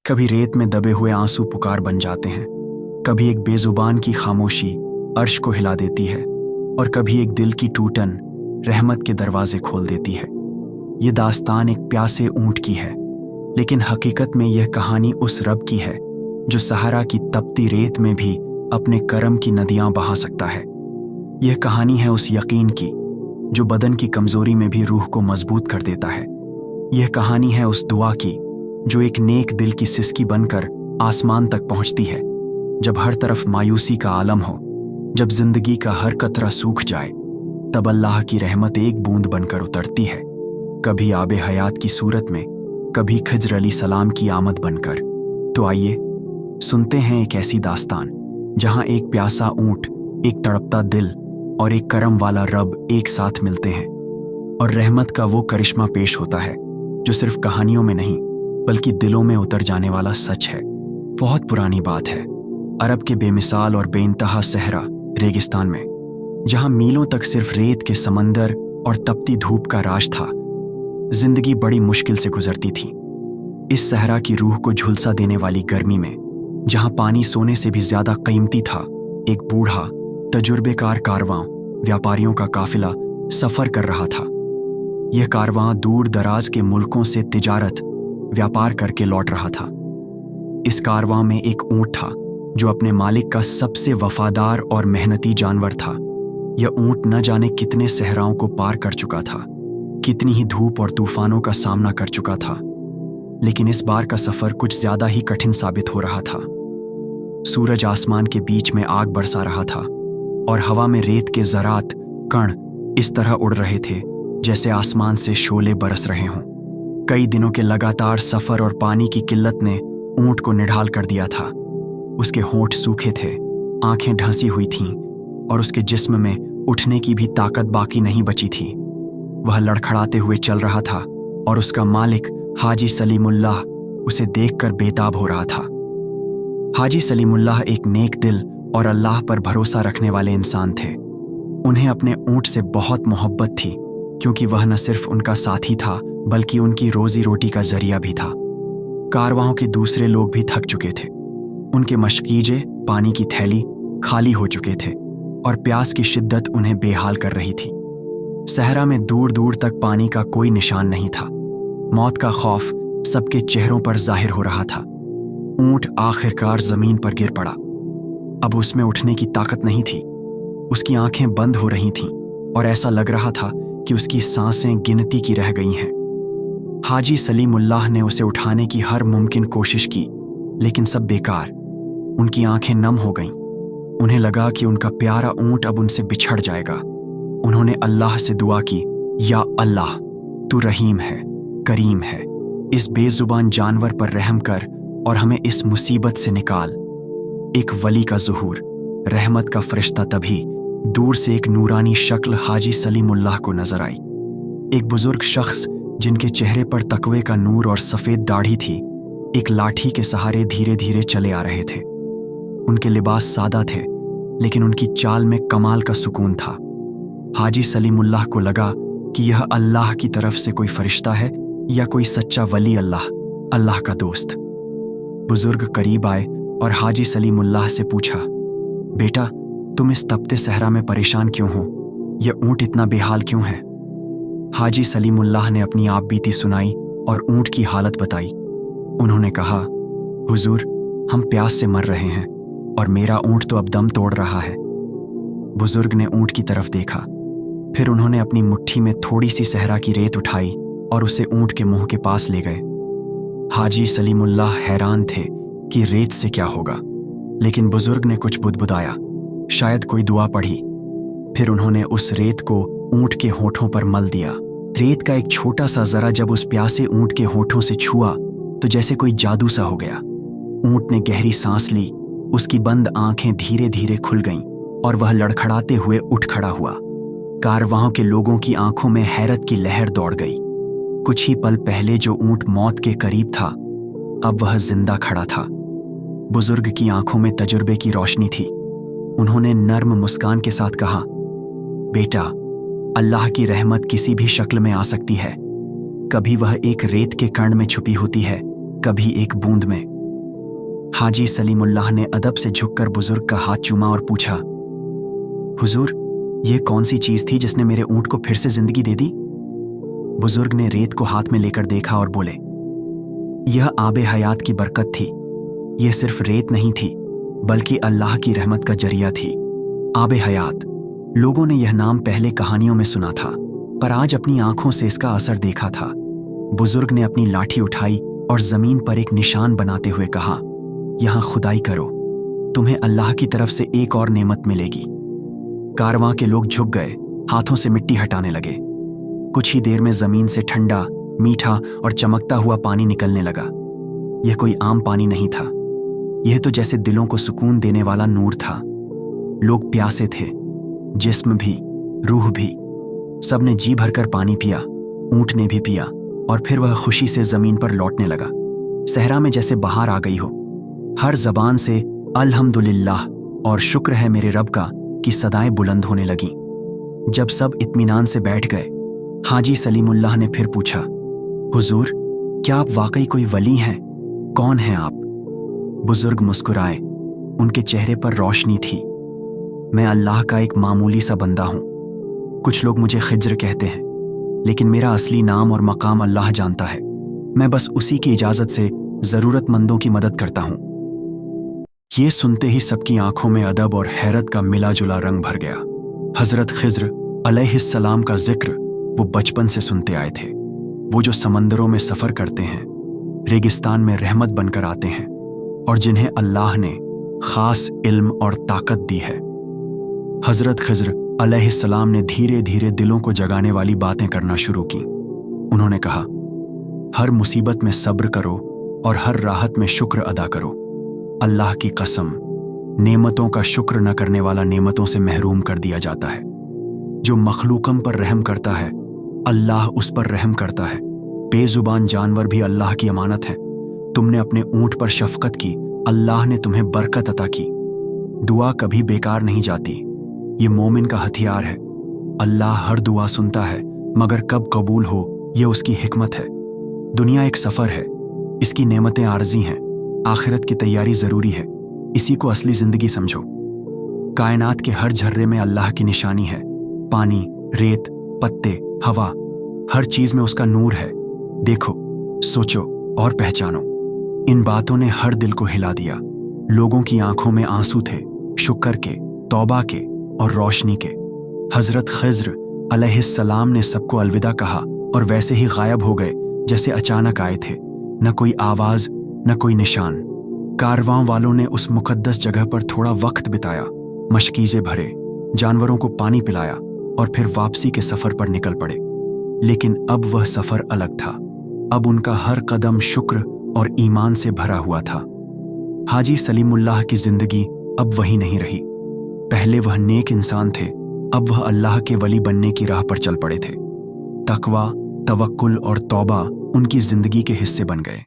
कभी रेत में दबे हुए आंसू पुकार बन जाते हैं, कभी एक बेजुबान की खामोशी अर्श को हिला देती है और कभी एक दिल की टूटन रहमत के दरवाजे खोल देती है। ये दास्तान एक प्यासे ऊंट की है, लेकिन हकीकत में यह कहानी उस रब की है जो सहारा की तपती रेत में भी अपने करम की नदियां बहा सकता है। यह कहानी है उस यकीन की जो बदन की कमजोरी में भी रूह को मजबूत कर देता है। यह कहानी है उस दुआ की जो एक नेक दिल की सिसकी बनकर आसमान तक पहुंचती है जब हर तरफ मायूसी का आलम हो, जब जिंदगी का हर कतरा सूख जाए, तब अल्लाह की रहमत एक बूंद बनकर उतरती है, कभी आबे हयात की सूरत में, कभी खिज्र अली सलाम की आमद बनकर। तो आइए सुनते हैं एक ऐसी दास्तान जहां एक प्यासा ऊंट, एक तड़पता दिल और एक करम वाला रब एक साथ मिलते हैं और रहमत का वो करिश्मा पेश होता है जो सिर्फ कहानियों में नहीं बल्कि दिलों में उतर जाने वाला सच है। बहुत पुरानी बात है, अरब के बेमिसाल और बेइंतहा सहरा रेगिस्तान में, जहां मीलों तक सिर्फ रेत के समंदर और तपती धूप का राज था, जिंदगी बड़ी मुश्किल से गुजरती थी। इस सहरा की रूह को झुलसा देने वाली गर्मी में, जहां पानी सोने से भी ज्यादा कीमती था, एक बूढ़ा तजुर्बेकार कारवां व्यापारियों का काफिला सफर कर रहा था। यह कारवां दूर दराज के मुल्कों से तिजारत व्यापार करके लौट रहा था। इस कारवां में एक ऊंट था जो अपने मालिक का सबसे वफादार और मेहनती जानवर था। यह ऊंट न जाने कितने सहराओं को पार कर चुका था, कितनी ही धूप और तूफानों का सामना कर चुका था, लेकिन इस बार का सफर कुछ ज्यादा ही कठिन साबित हो रहा था। सूरज आसमान के बीच में आग बरसा रहा था और हवा में रेत के ज़रात कण इस तरह उड़ रहे थे जैसे आसमान से शोले बरस रहे हों। कई दिनों के लगातार सफर और पानी की किल्लत ने ऊंट को निढाल कर दिया था। उसके होंठ सूखे थे, आंखें ढंसी हुई थीं और उसके जिस्म में उठने की भी ताकत बाकी नहीं बची थी। वह लड़खड़ाते हुए चल रहा था और उसका मालिक हाजी सलीमुल्लाह उसे देखकर बेताब हो रहा था। हाजी सलीमुल्लाह एक नेक दिल और अल्लाह पर भरोसा रखने वाले इंसान थे। उन्हें अपने ऊंट से बहुत मोहब्बत थी, क्योंकि वह न सिर्फ उनका साथी था बल्कि उनकी रोजी रोटी का जरिया भी था। कारवाहों के दूसरे लोग भी थक चुके थे, उनके मशकीजे, पानी की थैली खाली हो चुके थे और प्यास की शिद्दत उन्हें बेहाल कर रही थी। सहरा में दूर दूर तक पानी का कोई निशान नहीं था। मौत का खौफ सबके चेहरों पर जाहिर हो रहा था। ऊंट आखिरकार जमीन पर गिर पड़ा। अब उसमें उठने की ताकत नहीं थी, उसकी आंखें बंद हो रही थीं और ऐसा लग रहा था कि उसकी सांसें गिनती की रह गई हैं। हाजी सलीमुल्लाह ने उसे उठाने की हर मुमकिन कोशिश की, लेकिन सब बेकार। उनकी आंखें नम हो गईं। उन्हें लगा कि उनका प्यारा ऊंट अब उनसे बिछड़ जाएगा। उन्होंने अल्लाह से दुआ की, या अल्लाह, तू रहीम है, करीम है, इस बेजुबान जानवर पर रहम कर और हमें इस मुसीबत से निकाल। एक वली का ज़ुहूर, रहमत का फरिश्ता तभी दूर से एक नूरानी शक्ल हाजी सलीमुल्लाह को नजर आई। एक बुजुर्ग शख्स जिनके चेहरे पर तकवे का नूर और सफेद दाढ़ी थी, एक लाठी के सहारे धीरे धीरे चले आ रहे थे। उनके लिबास सादा थे, लेकिन उनकी चाल में कमाल का सुकून था। हाजी सलीमुल्लाह को लगा कि यह अल्लाह की तरफ से कोई फरिश्ता है या कोई सच्चा वली अल्लाह का दोस्त। बुजुर्ग करीब आए और हाजी सलीमुल्लाह से पूछा, बेटा, तुम इस तपते सहरा में परेशान क्यों हो? यह ऊंट इतना बेहाल क्यों है? हाजी सलीमुल्लाह ने अपनी आप बीती सुनाई और ऊंट की हालत बताई। उन्होंने कहा, हुजूर, हम प्यास से मर रहे हैं और मेरा ऊंट तो अब दम तोड़ रहा है। बुजुर्ग ने ऊंट की तरफ देखा, फिर उन्होंने अपनी मुट्ठी में थोड़ी सी सहरा की रेत उठाई और उसे ऊंट के मुंह के पास ले गए। हाजी सलीमुल्लाह हैरान थे कि रेत से क्या होगा, लेकिन बुजुर्ग ने कुछ बुदबुदाया, शायद कोई दुआ पढ़ी। फिर उन्होंने उस रेत को ऊंट के होठों पर मल दिया। रेत का एक छोटा सा जरा जब उस प्यासे ऊंट के होठों से छुआ तो जैसे कोई जादू सा हो गया। ऊंट ने गहरी सांस ली, उसकी बंद आंखें धीरे धीरे खुल गईं और वह लड़खड़ाते हुए उठ खड़ा हुआ। कारवां के लोगों की आंखों में हैरत की लहर दौड़ गई। कुछ ही पल पहले जो ऊंट मौत के करीब था, अब वह जिंदा खड़ा था। बुजुर्ग की आंखों में तजुर्बे की रोशनी थी। उन्होंने नर्म मुस्कान के साथ कहा, बेटा, अल्लाह की रहमत किसी भी शक्ल में आ सकती है। कभी वह एक रेत के कण में छुपी होती है कभी एक बूंद में। हाजी सलीमुल्लाह ने अदब से झुककर बुजुर्ग का हाथ चूमा और पूछा, हुजूर, ये कौन सी चीज थी जिसने मेरे ऊंट को फिर से जिंदगी दे दी? बुजुर्ग ने रेत को हाथ में लेकर देखा और बोले, यह आबे हयात की बरकत थी। यह सिर्फ रेत नहीं थी, बल्कि अल्लाह की रहमत का जरिया थी। आबे हयात, लोगों ने यह नाम पहले कहानियों में सुना था, पर आज अपनी आंखों से इसका असर देखा था। बुजुर्ग ने अपनी लाठी उठाई और जमीन पर एक निशान बनाते हुए कहा, यहां खुदाई करो, तुम्हें अल्लाह की तरफ से एक और नेमत मिलेगी। कारवां के लोग झुक गए, हाथों से मिट्टी हटाने लगे। कुछ ही देर में जमीन से ठंडा, मीठा और चमकता हुआ पानी निकलने लगा। यह कोई आम पानी नहीं था, यह तो जैसे दिलों को सुकून देने वाला नूर था। लोग प्यासे थे, जिस्म भी, रूह भी। सबने जी भरकर पानी पिया, ऊंट ने भी पिया, और फिर वह खुशी से जमीन पर लौटने लगा, सहरा में जैसे बाहर आ गई हो। हर जबान से अल्हम्दुलिल्लाह और शुक्र है मेरे रब का की सदाएं बुलंद होने लगीं। जब सब इत्मीनान से बैठ गए, हाजी सलीमुल्लाह ने फिर पूछा, हुजूर, क्या आप वाकई कोई वली हैं? कौन हैं आप? बुजुर्ग मुस्कुराए, उनके चेहरे पर रोशनी थी। मैं अल्लाह का एक मामूली सा बंदा हूं। कुछ लोग मुझे खिज्र कहते हैं, लेकिन मेरा असली नाम और मकाम अल्लाह जानता है। मैं बस उसी की इजाजत से जरूरतमंदों की मदद करता हूं। ये सुनते ही सबकी आंखों में अदब और हैरत का मिला जुला रंग भर गया। हजरत खिज्र अलैहिस्सलाम का जिक्र वो बचपन से सुनते आए थे। वो जो समंदरों में सफर करते हैं, रेगिस्तान में रहमत बनकर आते हैं, और जिन्हें अल्लाह ने खास इल्म और ताकत दी है। हजरत खिज्र अलैहिस्सलाम ने धीरे धीरे दिलों को जगाने वाली बातें करना शुरू की। उन्होंने कहा, हर मुसीबत में सब्र करो और हर राहत में शुक्र अदा करो। अल्लाह की कसम, नेमतों का शुक्र न करने वाला नेमतों से महरूम कर दिया जाता है। जो मखलूकम पर रहम करता है, अल्लाह उस पर रहम करता है। बेजुबान जानवर भी अल्लाह की अमानत है। तुमने अपने ऊंट पर शफकत की, अल्लाह ने तुम्हें बरकत अता की। दुआ कभी बेकार नहीं जाती, ये मोमिन का हथियार है। अल्लाह हर दुआ सुनता है, मगर कब कबूल हो ये उसकी हिकमत है। दुनिया एक सफर है, इसकी नेमतें आर्जी हैं, आखिरत की तैयारी जरूरी है। इसी को असली जिंदगी समझो। कायनात के हर झर्रे में अल्लाह की निशानी है। पानी, रेत, पत्ते, हवा, हर चीज में उसका नूर है। देखो, सोचो और पहचानो। इन बातों ने हर दिल को हिला दिया। लोगों की आंखों में आंसू थे, शुक्र के, तौबा के और रोशनी के। हजरत खिज्र अलैहिस्सलाम ने सबको अलविदा कहा और वैसे ही गायब हो गए जैसे अचानक आए थे। न कोई आवाज, न कोई निशान। कारवां वालों ने उस मुकद्दस जगह पर थोड़ा वक्त बिताया, मशकीजे भरे, जानवरों को पानी पिलाया और फिर वापसी के सफर पर निकल पड़े। लेकिन अब वह सफर अलग था। अब उनका हर कदम शुक्र और ईमान से भरा हुआ था। हाजी सलीमुल्लाह की जिंदगी अब वही नहीं रही। पहले वह नेक इंसान थे, अब वह अल्लाह के वली बनने की राह पर चल पड़े थे। तकवा, तवक्कुल और तौबा उनकी जिंदगी के हिस्से बन गए।